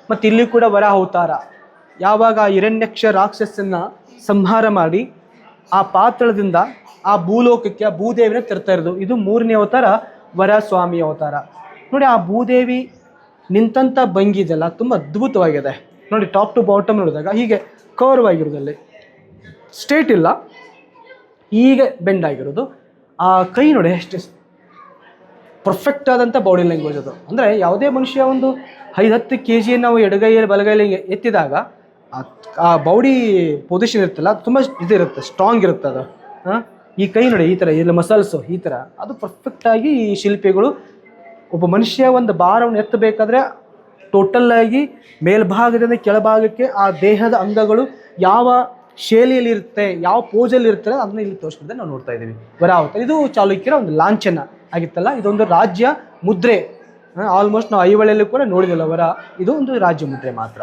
ಮತ್ತು ಇಲ್ಲಿ ಕೂಡ ವರಾಹ ಅವತಾರ. ಯಾವಾಗ ಹಿರಣ್ಯಕ್ಷ ರಾಕ್ಷಸನ್ನ ಸಂಹಾರ ಮಾಡಿ ಆ ಪಾತ್ರದಿಂದ ಆ ಭೂಲೋಕಕ್ಕೆ ಆ ಭೂದೇವಿನ ತರ್ತಾ ಇರೋದು. ಇದು 3ನೇ ಅವತಾರ, ವರಸ್ವಾಮಿ ಅವತಾರ. ನೋಡಿ, ಆ ಭೂದೇವಿ ನಿಂತಂಥ ಭಂಗಿ ಇದೆಲ್ಲ ತುಂಬ ಅದ್ಭುತವಾಗಿದೆ. ನೋಡಿ, ಟಾಪ್ ಟು ಬಾಟಮ್ ನೋಡಿದಾಗ ಹೀಗೆ ಕರ್ವ್ ಆಗಿರೋದಲ್ಲಿ, ಸ್ಟ್ರೇಟ್ ಇಲ್ಲ, ಹೀಗೆ ಬೆಂಡ್ ಆಗಿರೋದು. ಆ ಕೈ ನೋಡಿ ಎಷ್ಟು ಪರ್ಫೆಕ್ಟ್ ಆದಂಥ ಬಾಡಿ ಲ್ಯಾಂಗ್ವೇಜ್ ಅದು. ಅಂದರೆ ಯಾವುದೇ ಮನುಷ್ಯ ಒಂದು 5-10 kg ನಾವು ಎಡಗೈಯಲ್ಲಿ ಬಲಗೈಯಲ್ಲಿ ಎತ್ತಿದಾಗ ಆ ಬಾಡಿ ಪೊಸಿಷನ್ ಇರುತ್ತಲ್ಲ, ಅದು ತುಂಬ ಇದಿರುತ್ತೆ, ಸ್ಟ್ರಾಂಗ್ ಇರುತ್ತೆ ಅದು. ಈ ಕೈ ನೋಡಿ, ಈ ಥರ ಇಲ್ಲ ಮಸಲ್ಸು ಈ ಥರ, ಅದು ಪರ್ಫೆಕ್ಟಾಗಿ ಈ ಶಿಲ್ಪಿಗಳು ಒಬ್ಬ ಮನುಷ್ಯ ಒಂದು ಭಾರವನ್ನು ಎತ್ತಬೇಕಾದ್ರೆ ಟೋಟಲ್ಲಾಗಿ ಮೇಲ್ಭಾಗದಿಂದ ಕೆಳಭಾಗಕ್ಕೆ ಆ ದೇಹದ ಅಂಗಗಳು ಯಾವ ಶೈಲಿಯಲ್ಲಿ ಇರುತ್ತೆ, ಯಾವ ಪೋಜಲ್ಲಿ ಇರ್ತಾರೆ ಅದನ್ನ ಇಲ್ಲಿ ತೋರಿಸ್ಬಿಟ್ಟು ನಾವು ನೋಡ್ತಾ ಇದ್ದೀವಿ. ವರಾವತಾರ ಇದು ಚಾಲುಕ್ಯರ ಒಂದು ಲಾಂಛನ ಆಗಿತ್ತಲ್ಲ, ಇದೊಂದು ರಾಜ್ಯ ಮುದ್ರೆ. ಆಲ್ಮೋಸ್ಟ್ ನಾವು ಐವಳೆಯಲ್ಲೂ ಕೂಡ ನೋಡಿದಿಲ್ಲ ವರ, ಇದು ಒಂದು ರಾಜ್ಯ ಮುದ್ರೆ ಮಾತ್ರ.